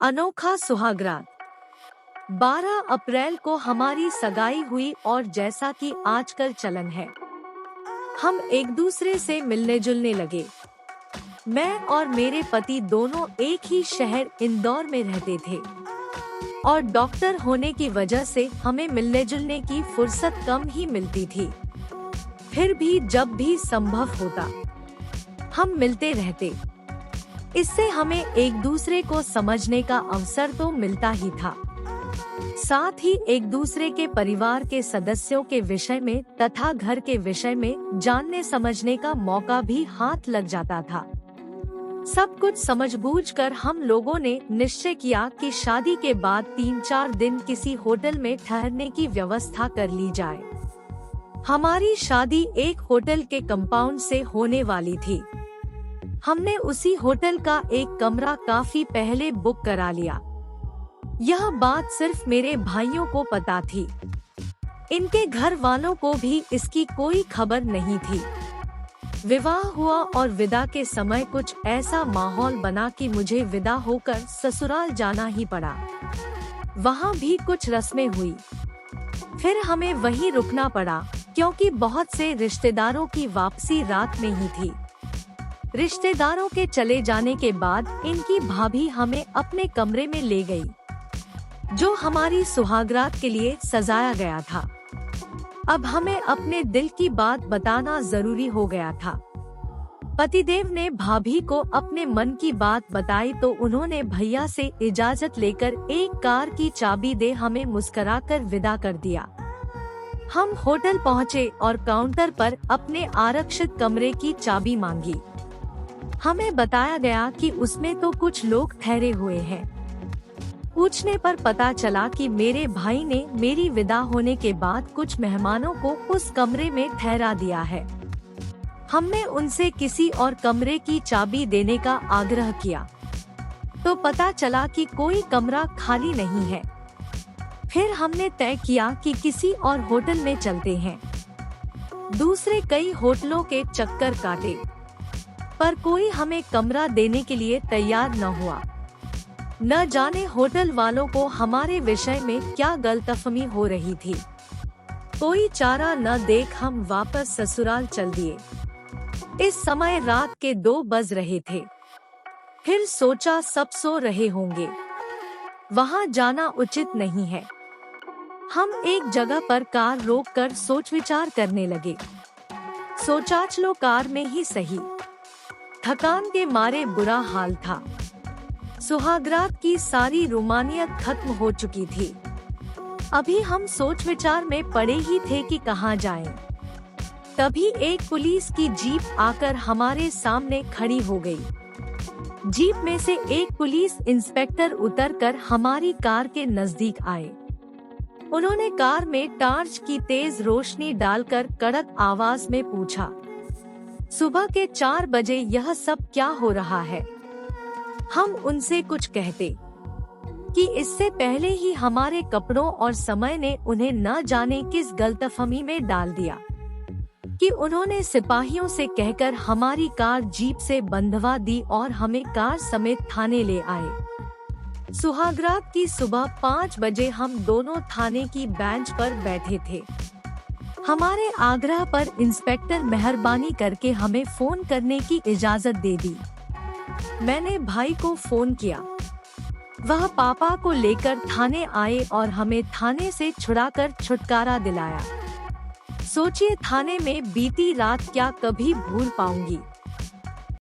अनोखा सुहागरात। 12 अप्रैल को हमारी सगाई हुई और जैसा कि आजकल चलन है, हम एक दूसरे से मिलने जुलने लगे। मैं और मेरे पति दोनों एक ही शहर इंदौर में रहते थे और डॉक्टर होने की वजह से हमें मिलने जुलने की फुर्सत कम ही मिलती थी। फिर भी जब भी संभव होता हम मिलते रहते। इससे हमें एक दूसरे को समझने का अवसर तो मिलता ही था, साथ ही एक दूसरे के परिवार के सदस्यों के विषय में तथा घर के विषय में जानने समझने का मौका भी हाथ लग जाता था। सब कुछ समझबूझकर हम लोगों ने निश्चय किया कि शादी के बाद 3-4 दिन किसी होटल में ठहरने की व्यवस्था कर ली जाए। हमारी शादी एक होटल के कंपाउंड से होने वाली थी। हमने उसी होटल का एक कमरा काफी पहले बुक करा लिया। यह बात सिर्फ मेरे भाइयों को पता थी, इनके घर वालों को भी इसकी कोई खबर नहीं थी। विवाह हुआ और विदा के समय कुछ ऐसा माहौल बना कि मुझे विदा होकर ससुराल जाना ही पड़ा। वहाँ भी कुछ रस्में हुई, फिर हमें वहीं रुकना पड़ा क्योंकि बहुत से रिश्तेदारों की वापसी रात में ही थी। रिश्तेदारों के चले जाने के बाद इनकी भाभी हमें अपने कमरे में ले गई, जो हमारी सुहागरात के लिए सजाया गया था। अब हमें अपने दिल की बात बताना जरूरी हो गया था। पतिदेव ने भाभी को अपने मन की बात बताई तो उन्होंने भैया से इजाजत लेकर एक कार की चाबी दे हमें मुस्कुराकर विदा कर दिया। हम होटल पहुँचे और काउंटर पर अपने आरक्षित कमरे की चाबी मांगी। हमें बताया गया कि उसमें तो कुछ लोग ठहरे हुए हैं। पूछने पर पता चला कि मेरे भाई ने मेरी विदा होने के बाद कुछ मेहमानों को उस कमरे में ठहरा दिया है। हमने उनसे किसी और कमरे की चाबी देने का आग्रह किया तो पता चला कि कोई कमरा खाली नहीं है। फिर हमने तय किया कि किसी और होटल में चलते हैं। दूसरे कई होटलों के चक्कर काटे पर कोई हमें कमरा देने के लिए तैयार न हुआ। न जाने होटल वालों को हमारे विषय में क्या गलतफहमी हो रही थी। कोई चारा न देख हम वापस ससुराल चल दिए। इस समय रात के 2 बज रहे थे। फिर सोचा सब सो रहे होंगे, वहाँ जाना उचित नहीं है। हम एक जगह पर कार रोककर सोच विचार करने लगे। सोचा चलो कार में ही सही। थकान के मारे बुरा हाल था। सुहागरात की सारी रोमानियत खत्म हो चुकी थी। अभी हम सोच विचार में पड़े ही थे कि कहाँ जाएं। तभी एक पुलिस की जीप आकर हमारे सामने खड़ी हो गई। जीप में से एक पुलिस इंस्पेक्टर उतरकर हमारी कार के नजदीक आए। उन्होंने कार में टार्च की तेज रोशनी डालकर कड़क आवाज में पूछा, सुबह के 4 बजे यह सब क्या हो रहा है? हम उनसे कुछ कहते कि इससे पहले ही हमारे कपड़ों और समय ने उन्हें न जाने किस गलतफहमी में डाल दिया कि उन्होंने सिपाहियों से कहकर हमारी कार जीप से बंधवा दी और हमें कार समेत थाने ले आए। सुहागरात की सुबह 5 बजे हम दोनों थाने की बेंच पर बैठे थे। हमारे आग्रह पर इंस्पेक्टर मेहरबानी करके हमें फोन करने की इजाजत दे दी। मैंने भाई को फोन किया, वह पापा को लेकर थाने आए और हमें थाने से छुड़ाकर छुटकारा दिलाया। सोचिए थाने में बीती रात क्या कभी भूल पाऊंगी।